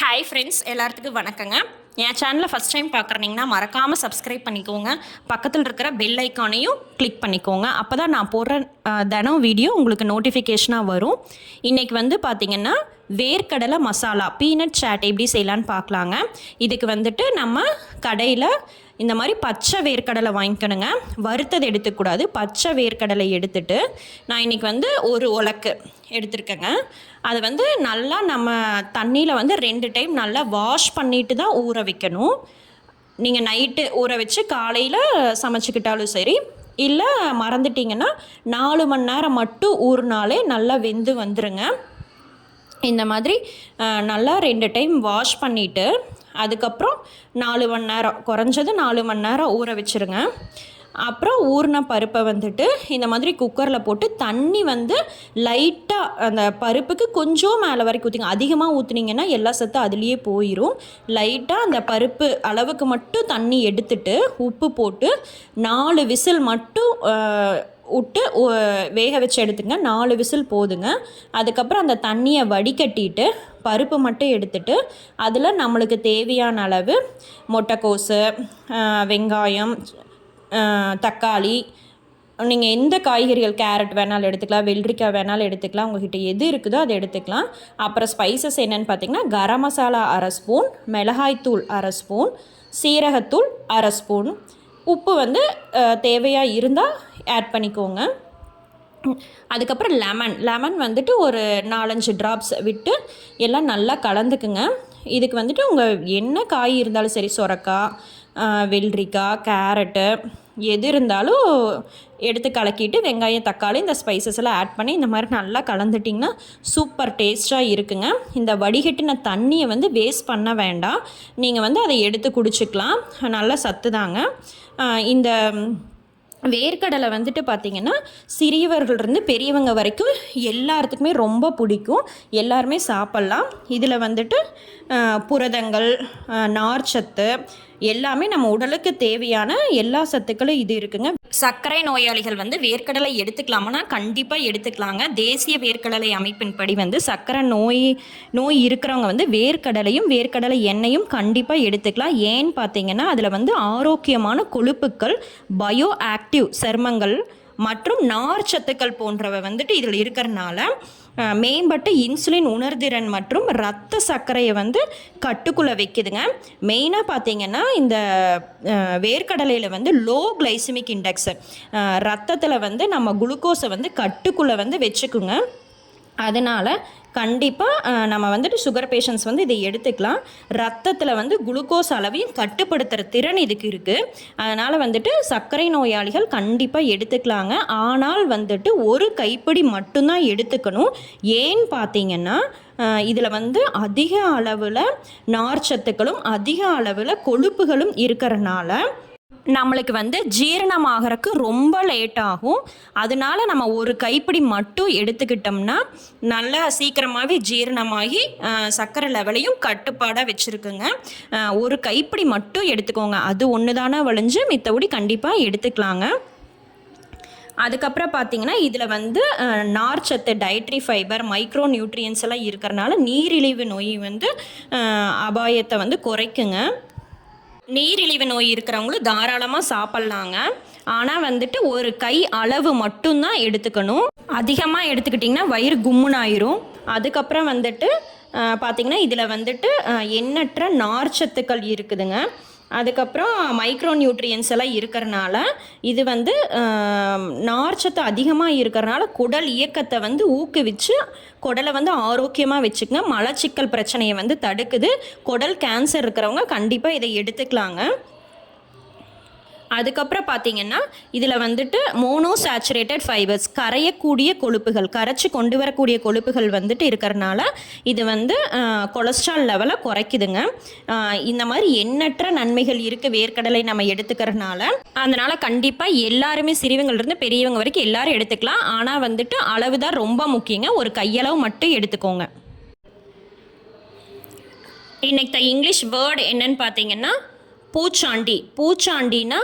Hi friends, எல்லாத்துக்கும் வணக்கங்க. என் சேனலை ஃபஸ்ட் டைம் பார்க்குறீங்கன்னா மறக்காமல் சப்ஸ்கிரைப் பண்ணிக்கோங்க. பக்கத்தில் இருக்கிற பெல் ஐக்கானையும் கிளிக் பண்ணிக்கோங்க. அப்போ தான் நான் போடுற தினம் வீடியோ உங்களுக்கு நோட்டிஃபிகேஷனாக வரும். இன்றைக்கி வந்து பார்த்திங்கன்னா வேர்க்கடலை மசாலா பீனட் சாட் எப்படி செய்யலான்னு பார்க்கலாங்க. இதுக்கு வந்துட்டு நம்ம கடையில் இந்த மாதிரி பச்சை வேர்க்கடலை வாங்கிக்கணுங்க. வறுத்தது எடுத்துக்கூடாது. பச்சை வேர்க்கடலை எடுத்துட்டு நான் இன்றைக்கி வந்து ஒரு உலக்கு எடுத்துருக்கேங்க. அதை வந்து நல்லா நம்ம தண்ணியில் வந்து 2 டைம் நல்லா வாஷ் பண்ணிட்டு தான் ஊற வைக்கணும். நீங்கள் நைட்டு ஊற வச்சு காலையில் சமைச்சிக்கிட்டாலும் சரி, இல்லை மறந்துட்டிங்கன்னா 4 மணி நேரம் மட்டும் ஊறினாலே நல்லா வெந்து வந்துடுங்க. இந்த மாதிரி நல்லா 2 டைம் வாஷ் பண்ணிவிட்டு அதுக்கப்புறம் 4 மணி நேரம், குறைஞ்சது 4 மணி நேரம் ஊற வச்சுருங்க. அப்புறம் ஊறின பருப்பை வந்துட்டு இந்த மாதிரி குக்கரில் போட்டு தண்ணி வந்து லைட்டாக அந்த பருப்புக்கு கொஞ்சம் மேலே வரைக்கும் ஊற்றிங்க. அதிகமாக ஊற்றுனீங்கன்னா எல்லா சத்தும் அதுலேயே போயிடும். லைட்டாக அந்த பருப்பு அளவுக்கு மட்டும் தண்ணி எடுத்துட்டு உப்பு போட்டு 4 விசில் மட்டும் விட்டு வேக வச்சு எடுத்துங்க. 4 விசில் போதுங்க. அதுக்கப்புறம் அந்த தண்ணியை வடிகட்டிட்டு பருப்பு மட்டும் எடுத்துட்டு அதில் நம்மளுக்கு தேவையான அளவு முட்டைக்கோசு, வெங்காயம், தக்காளி, நீங்கள் எந்த காய்கறிகள், கேரட் வேணாலும் எடுத்துக்கலாம், வெள்ளரிக்காய் வேணாலும் எடுத்துக்கலாம், உங்கள்கிட்ட எது இருக்குதோ அதை எடுத்துக்கலாம். அப்புறம் ஸ்பைசஸ் என்னென்னு பார்த்தீங்கன்னா கரம் மசாலா 1/2 ஸ்பூன், மிளகாய்த்தூள் 1/2 ஸ்பூன், சீரகத்தூள் 1/2 ஸ்பூன், உப்பு வந்து தேவையாக இருந்தால் ஆட் பண்ணிக்கோங்க. அதுக்கப்புறம் லெமன் வந்துட்டு ஒரு 4-5 ட்ராப்ஸ் விட்டு எல்லாம் நல்லா கலந்துக்குங்க. இதுக்கு வந்துட்டு உங்கள் என்ன காய் இருந்தாலும் சரி, சொரக்காய், வெள்ளரிக்காய், கேரட்டு எது இருந்தாலும் எடுத்து கலக்கிட்டு வெங்காயம், தக்காளி, இந்த ஸ்பைசஸ் எல்லாம் ஆட் பண்ணி இந்த மாதிரி நல்லா கலந்துட்டிங்கன்னா சூப்பர் டேஸ்ட்டாக இருக்குங்க. இந்த வடிகட்டின தண்ணியை வந்து வேஸ்ட் பண்ண வேண்டாம். நீங்கள் வந்து அதை எடுத்து குடிச்சிக்கலாம். நல்லா சத்து தாங்க. இந்த வேர்க்கடலை வந்துட்டு பார்த்திங்கன்னா சிறியவர்கள்லேருந்து பெரியவங்க வரைக்கும் எல்லாத்துக்குமே ரொம்ப பிடிக்கும். எல்லாருமே சாப்பிட்லாம். இதில் வந்துட்டு புரதங்கள், நார்ச்சத்து எல்லாமே நம்ம உடலுக்கு தேவையான எல்லா சத்துக்களும் இது இருக்குங்க. சர்க்கரை நோயாளிகள் வந்து வேர்க்கடலை எடுத்துக்கலாமான்னா கண்டிப்பாக எடுத்துக்கலாங்க. தேசிய வேர்க்கடலை அமைப்பின்படி வந்து சர்க்கரை நோய் இருக்கிறவங்க வந்து வேர்க்கடலையும் வேர்க்கடலை எண்ணெயும் கண்டிப்பாக எடுத்துக்கலாம். ஏன்னு பார்த்தீங்கன்னா அதில் வந்து ஆரோக்கியமான கொழுப்புக்கள், பயோ ஆக்டிவ் சருமங்கள் மற்றும் நார் சத்துக்கள் போன்றவை வந்துட்டு இதில் இருக்கிறனால மேம்பட்ட இன்சுலின் உணர்திறன் மற்றும் இரத்த சர்க்கரையை வந்து கட்டுக்குள்ளே வைக்குதுங்க. மெயினாக பார்த்தீங்கன்னா இந்த வேர்க்கடலையில் வந்து லோ கிளைசிமிக் இண்டெக்ஸ், ரத்தத்தில் வந்து நம்ம குளுக்கோஸை வந்து கட்டுக்குள்ளே வந்து வச்சுக்குங்க. அதனால் கண்டிப்பாக நம்ம வந்துட்டு சுகர் பேஷண்ட்ஸ் வந்து இதை எடுத்துக்கலாம். ரத்தத்தில் வந்து குளுக்கோஸ் அளவையும் கட்டுப்படுத்துகிற திறன் இதுக்கு இருக்குது. அதனால் வந்துட்டு சர்க்கரை நோயாளிகள் கண்டிப்பாக எடுத்துக்கலாங்க. ஆனால் வந்துட்டு ஒரு கைப்பிடி மட்டும்தான் எடுத்துக்கணும். ஏன்னு பார்த்தீங்கன்னா இதில் வந்து அதிக அளவில் நார்ச்சத்துக்களும் அதிக அளவில் கொழுப்புகளும் இருக்கிறனால நம்மளுக்கு வந்து ஜீரணமாகறதுக்கு ரொம்ப லேட் ஆகும். அதனால நம்ம ஒரு கைப்பிடி மட்டும் எடுத்துக்கிட்டோம்னா நல்லா சீக்கிரமாகவே ஜீரணமாகி சர்க்கரை லெவலையும் கட்டுப்பாடாக வச்சுருக்குங்க. ஒரு கைப்பிடி மட்டும் எடுத்துக்கோங்க. அது ஒன்று தானே வளைஞ்சு மித்தபடி கண்டிப்பாக எடுத்துக்கலாங்க. அதுக்கப்புறம் பார்த்திங்கன்னா இதில் வந்து நார்ச்சத்து, டயட்ரி ஃபைபர், மைக்ரோ நியூட்ரியன்ஸ் எல்லாம் இருக்கிறனால நீரிழிவு நோய் வந்து அபாயத்தை வந்து குறைக்குங்க. நீரிழிவு நோய் இருக்கிறவங்களும் தாராளமாக சாப்பிட்லாங்க. ஆனால் வந்துட்டு ஒரு கை அளவு மட்டும்தான் எடுத்துக்கணும். அதிகமாக எடுத்துக்கிட்டிங்கன்னா வயிறு கும்முனாயிரும். அதுக்கப்புறம் வந்துட்டு பார்த்திங்கன்னா இதில் வந்துட்டு எண்ணற்ற நார்ச்சத்துக்கள் இருக்குதுங்க. அதுக்கப்புறம் மைக்ரோ நியூட்ரியன்ஸ் எல்லாம் இருக்கிறனால இது வந்து நார்ச்சத்து அதிகமாக இருக்கிறனால குடல் இயக்கத்தை வந்து ஊக்குவிச்சு குடலை வந்து ஆரோக்கியமாக வச்சுக்கங்க. மலச்சிக்கல் பிரச்சனையை வந்து தடுக்குது. குடல் கேன்சர் இருக்கிறவங்க கண்டிப்பாக இதை எடுத்துக்கலாங்க. அதுக்கப்புறம் பார்த்திங்கன்னா இதில் வந்துட்டு மோனோசாச்சுரேட்டட் ஃபைபர்ஸ், கரையக்கூடிய கொழுப்புகள், கரைச்சி கொண்டு வரக்கூடிய கொழுப்புகள் வந்துட்டு இருக்கிறனால இது வந்து கொலஸ்ட்ரால் லெவலை குறைக்குதுங்க. இந்த மாதிரி எண்ணற்ற நன்மைகள் இருக்குது வேர்க்கடலை நம்ம எடுத்துக்கிறதுனால. அதனால் கண்டிப்பாக எல்லாருமே சிறியவங்கள்லேருந்து பெரியவங்க வரைக்கும் எல்லோரும் எடுத்துக்கலாம். ஆனால் வந்துட்டு அளவு தான் ரொம்ப முக்கியங்க. ஒரு கையளவு மட்டும் எடுத்துக்கோங்க. இன்றைக்கி இங்கிலீஷ் வேர்டு என்னன்னு பார்த்தீங்கன்னா பூச்சாண்டினா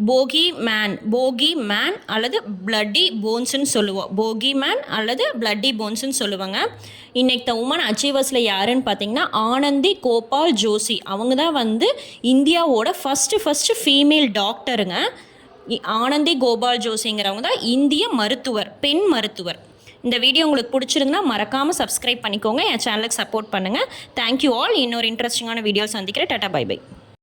போகி மேன் அல்லது பிளட்டி போன்ஸ்ன்னு சொல்லுவோம். போகி மேன் அல்லது பிளட்டி போன்ஸ்ன்னு சொல்லுவாங்க. இன்னைக்கு த உமன் அச்சீவர்ஸில் யாருன்னு பார்த்தீங்கன்னா ஆனந்தி கோபால் ஜோஷி. அவங்க தான் வந்து இந்தியாவோட ஃபஸ்ட்டு ஃபீமேல் டாக்டருங்க. ஆனந்தி கோபால் ஜோஷிங்கிறவங்க தான் இந்திய மருத்துவர், பெண் மருத்துவர். இந்த வீடியோ உங்களுக்கு பிடிச்சிருந்தா மறக்காமல் சப்ஸ்கிரைப் பண்ணிக்கோங்க, என் சேனலுக்கு சப்போர்ட் பண்ணுங்கள். Thank you all. இன்னொரு இன்ட்ரெஸ்டிங்கான வீடியோ சந்திக்கிறேன். Tata bye by.